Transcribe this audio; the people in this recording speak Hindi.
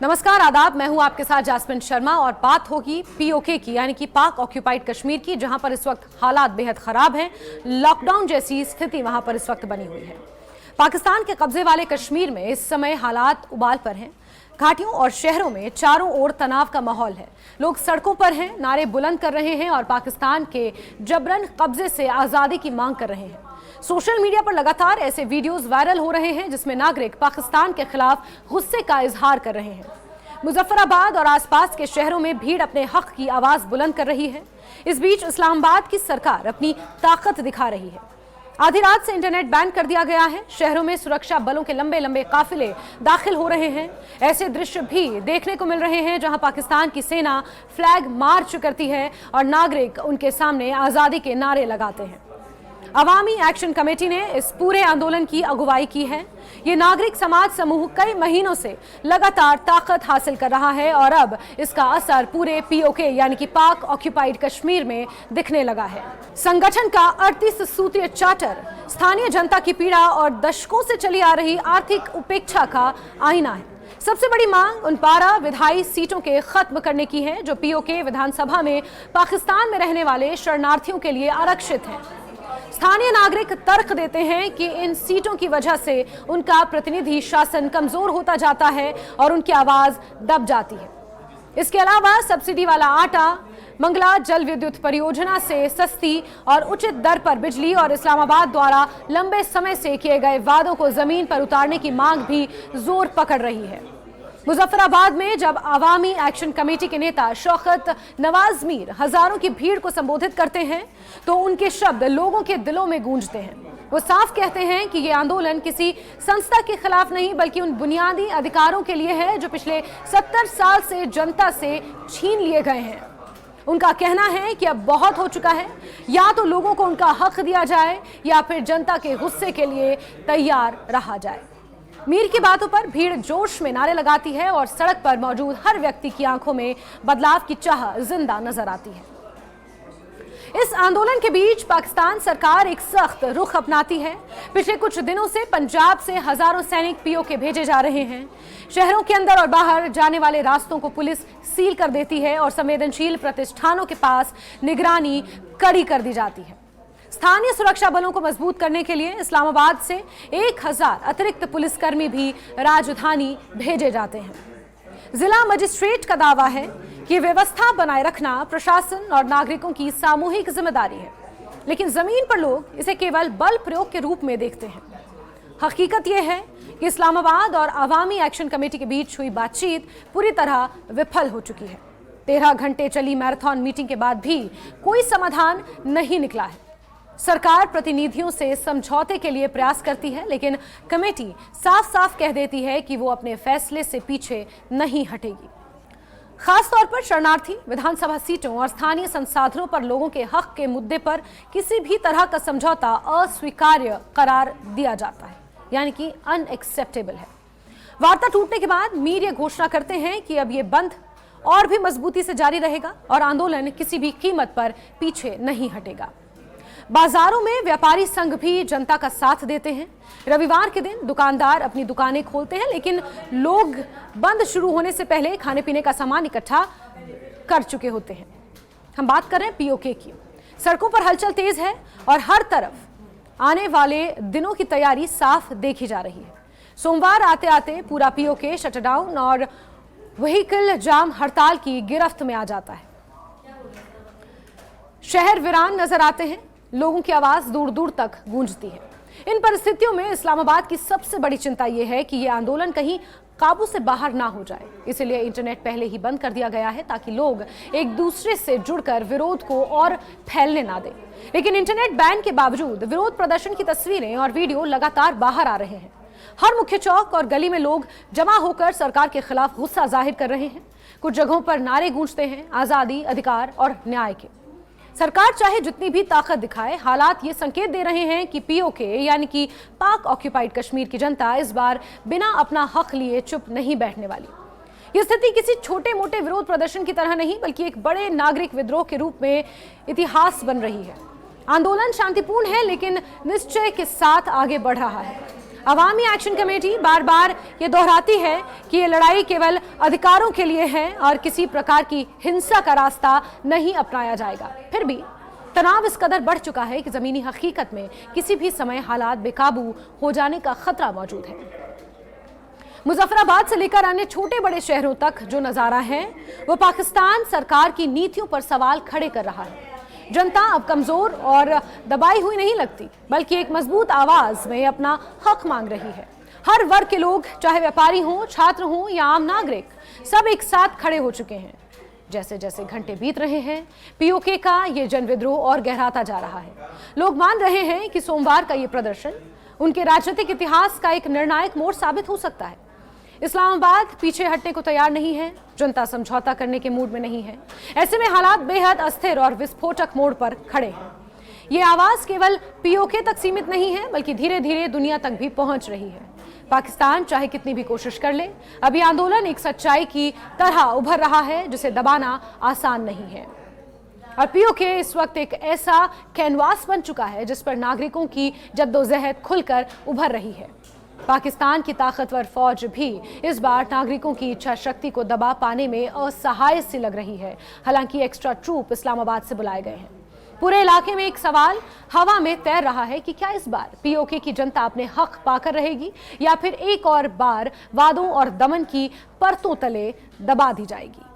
नमस्कार, आदाब। मैं हूं आपके साथ जास्मिन शर्मा और बात होगी पीओके की, यानी कि पाक ऑक्यूपाइड कश्मीर की, जहां पर इस वक्त हालात बेहद खराब हैं। लॉकडाउन जैसी स्थिति वहां पर इस वक्त बनी हुई है। पाकिस्तान के कब्जे वाले कश्मीर में इस समय हालात उबाल पर हैं। घाटियों और शहरों में चारों ओर तनाव का माहौल है। लोग सड़कों पर हैं, नारे बुलंद कर रहे हैं और पाकिस्तान के जबरन कब्जे से आज़ादी की मांग कर रहे हैं। सोशल मीडिया पर लगातार ऐसे वीडियोस वायरल हो रहे हैं जिसमें नागरिक पाकिस्तान के खिलाफ गुस्से का इजहार कर रहे हैं। मुजफ्फराबाद और आसपास के शहरों में भीड़ अपने हक की आवाज बुलंद कर रही है। इस बीच इस्लामाबाद की सरकार अपनी ताकत दिखा रही है। आधी रात से इंटरनेट बैन कर दिया गया है। शहरों में सुरक्षा बलों के लंबे लंबे काफिले दाखिल हो रहे हैं। ऐसे दृश्य भी देखने को मिल रहे हैं जहां पाकिस्तान की सेना फ्लैग मार्च करती है और नागरिक उनके सामने आजादी के नारे लगाते हैं। अवामी एक्शन कमेटी ने इस पूरे आंदोलन की अगुवाई की है। ये नागरिक समाज समूह कई महीनों से लगातार ताकत हासिल कर रहा है और अब इसका असर पूरे पीओके यानी कि पाक ऑक्यूपाइड कश्मीर में दिखने लगा है। संगठन का 38 सूत्रीय चार्टर स्थानीय जनता की पीड़ा और दशकों से चली आ रही आर्थिक उपेक्षा का आईना है। सबसे बड़ी मांग उन 12 विधायी सीटों के खत्म करने की है जो पीओके विधानसभा में पाकिस्तान में रहने वाले शरणार्थियों के लिए आरक्षित हैं। स्थानीय नागरिक तर्क देते हैं कि इन सीटों की वजह से उनका प्रतिनिधि शासन कमजोर होता जाता है और उनकी आवाज दब जाती है। इसके अलावा सब्सिडी वाला आटा, मंगला जल विद्युत परियोजना से सस्ती और उचित दर पर बिजली और इस्लामाबाद द्वारा लंबे समय से किए गए वादों को जमीन पर उतारने की मांग भी जोर पकड़ रही है। मुजफ्फराबाद में जब अवामी एक्शन कमेटी के नेता शौकत नवाज मीर हजारों की भीड़ को संबोधित करते हैं तो उनके शब्द लोगों के दिलों में गूंजते हैं। वो साफ कहते हैं कि ये आंदोलन किसी संस्था के खिलाफ नहीं बल्कि उन बुनियादी अधिकारों के लिए है जो पिछले 70 साल से जनता से छीन लिए गए हैं। उनका कहना है कि अब बहुत हो चुका है, या तो लोगों को उनका हक दिया जाए या फिर जनता के गुस्से के लिए तैयार रहा जाए। मीर की बातों पर भीड़ जोश में नारे लगाती है और सड़क पर मौजूद हर व्यक्ति की आंखों में बदलाव की चाह जिंदा नजर आती है। इस आंदोलन के बीच पाकिस्तान सरकार एक सख्त रुख अपनाती है। पिछले कुछ दिनों से पंजाब से हजारों सैनिक पीओके भेजे जा रहे हैं। शहरों के अंदर और बाहर जाने वाले रास्तों को पुलिस सील कर देती है और संवेदनशील प्रतिष्ठानों के पास निगरानी कड़ी कर दी जाती है। स्थानीय सुरक्षा बलों को मजबूत करने के लिए इस्लामाबाद से 1000 अतिरिक्त पुलिसकर्मी भी राजधानी भेजे जाते हैं। जिला मजिस्ट्रेट का दावा है कि व्यवस्था बनाए रखना प्रशासन और नागरिकों की सामूहिक जिम्मेदारी है, लेकिन जमीन पर लोग इसे केवल बल प्रयोग के रूप में देखते हैं। हकीकत यह है कि इस्लामाबाद और अवामी एक्शन कमेटी के बीच हुई बातचीत पूरी तरह विफल हो चुकी है। 13 घंटे चली मैराथन मीटिंग के बाद भी कोई समाधान नहीं निकला है। सरकार प्रतिनिधियों से समझौते के लिए प्रयास करती है, लेकिन कमेटी साफ साफ कह देती है कि वो अपने फैसले से पीछे नहीं हटेगी। खासतौर पर शरणार्थी, विधानसभा सीटों और स्थानीय संसाधनों पर लोगों के हक के मुद्दे पर किसी भी तरह का समझौता अस्वीकार्य करार दिया जाता है, यानी कि अनएक्सेप्टेबल है। वार्ता टूटने के बाद मीर ये घोषणा करते हैं कि अब ये बंद और भी मजबूती से जारी रहेगा और आंदोलन किसी भी कीमत पर पीछे नहीं हटेगा। बाजारों में व्यापारी संघ भी जनता का साथ देते हैं। रविवार के दिन दुकानदार अपनी दुकानें खोलते हैं, लेकिन लोग बंद शुरू होने से पहले खाने पीने का सामान इकट्ठा कर चुके होते हैं। हम बात कर रहे हैं पीओके की। सड़कों पर हलचल तेज है और हर तरफ आने वाले दिनों की तैयारी साफ देखी जा रही है। सोमवार आते आते पूरा पीओके शटडाउन और व्हीकल जाम हड़ताल की गिरफ्त में आ जाता है। शहर वीरान नजर आते हैं, लोगों की आवाज दूर दूर तक गूंजती है। इन परिस्थितियों में इस्लामाबाद की सबसे बड़ी चिंता यह है कि यह आंदोलन कहीं काबू से बाहर ना हो जाए। इसलिए इंटरनेट पहले ही बंद कर दिया गया है ताकि लोग एक दूसरे से जुड़कर विरोध को और फैलने ना दें। लेकिन इंटरनेट बैन के बावजूद विरोध प्रदर्शन की तस्वीरें और वीडियो लगातार बाहर आ रहे हैं। हर मुख्य चौक और गली में लोग जमा होकर सरकार के खिलाफ गुस्सा जाहिर कर रहे हैं। कुछ जगहों पर नारे गूंजते हैं आजादी, अधिकार और न्याय के। सरकार चाहे जितनी भी ताकत दिखाए, हालात ये संकेत दे रहे हैं कि पीओके यानी कि पाक ऑक्यूपाइड कश्मीर की जनता इस बार बिना अपना हक लिए चुप नहीं बैठने वाली। ये स्थिति किसी छोटे मोटे विरोध प्रदर्शन की तरह नहीं बल्कि एक बड़े नागरिक विद्रोह के रूप में इतिहास बन रही है। आंदोलन शांतिपूर्ण है लेकिन निश्चय के साथ आगे बढ़ रहा है। अवामी एक्शन कमेटी बार बार ये दोहराती है कि ये लड़ाई केवल अधिकारों के लिए है और किसी प्रकार की हिंसा का रास्ता नहीं अपनाया जाएगा। फिर भी तनाव इस कदर बढ़ चुका है कि जमीनी हकीकत में किसी भी समय हालात बेकाबू हो जाने का खतरा मौजूद है। मुजफ्फराबाद से लेकर अन्य छोटे बड़े शहरों तक जो नजारा है वो पाकिस्तान सरकार की नीतियों पर सवाल खड़े कर रहा है। जनता अब कमजोर और दबाई हुई नहीं लगती, बल्कि एक मजबूत आवाज में अपना हक मांग रही है। हर वर्ग के लोग, चाहे व्यापारी हों, छात्र हों या आम नागरिक, सब एक साथ खड़े हो चुके हैं। जैसे जैसे घंटे बीत रहे हैं, पीओके का ये जनविद्रोह और गहराता जा रहा है। लोग मान रहे हैं कि सोमवार का ये प्रदर्शन उनके राजनीतिक इतिहास का एक निर्णायक मोड़ साबित हो सकता है। इस्लामाबाद पीछे हटने को तैयार नहीं है, जनता समझौता करने के मूड में नहीं है। ऐसे में हालात बेहद अस्थिर और विस्फोटक मोड़ पर खड़े हैं। ये आवाज केवल पीओके तक सीमित नहीं है, बल्कि धीरे धीरे दुनिया तक भी पहुंच रही है। पाकिस्तान चाहे कितनी भी कोशिश कर ले, अभी आंदोलन एक सच्चाई की तरह उभर रहा है जिसे दबाना आसान नहीं है। और पीओके इस वक्त एक ऐसा कैनवास बन चुका है जिस पर नागरिकों की जद्दोजहद खुलकर उभर रही है। पाकिस्तान की ताकतवर फौज भी इस बार नागरिकों की इच्छा शक्ति को दबा पाने में असहाय सी लग रही है। हालांकि एक्स्ट्रा ट्रूप इस्लामाबाद से बुलाए गए हैं। पूरे इलाके में एक सवाल हवा में तैर रहा है कि क्या इस बार पीओके की जनता अपने हक पाकर रहेगी या फिर एक और बार वादों और दमन की परतों तले दबा दी जाएगी।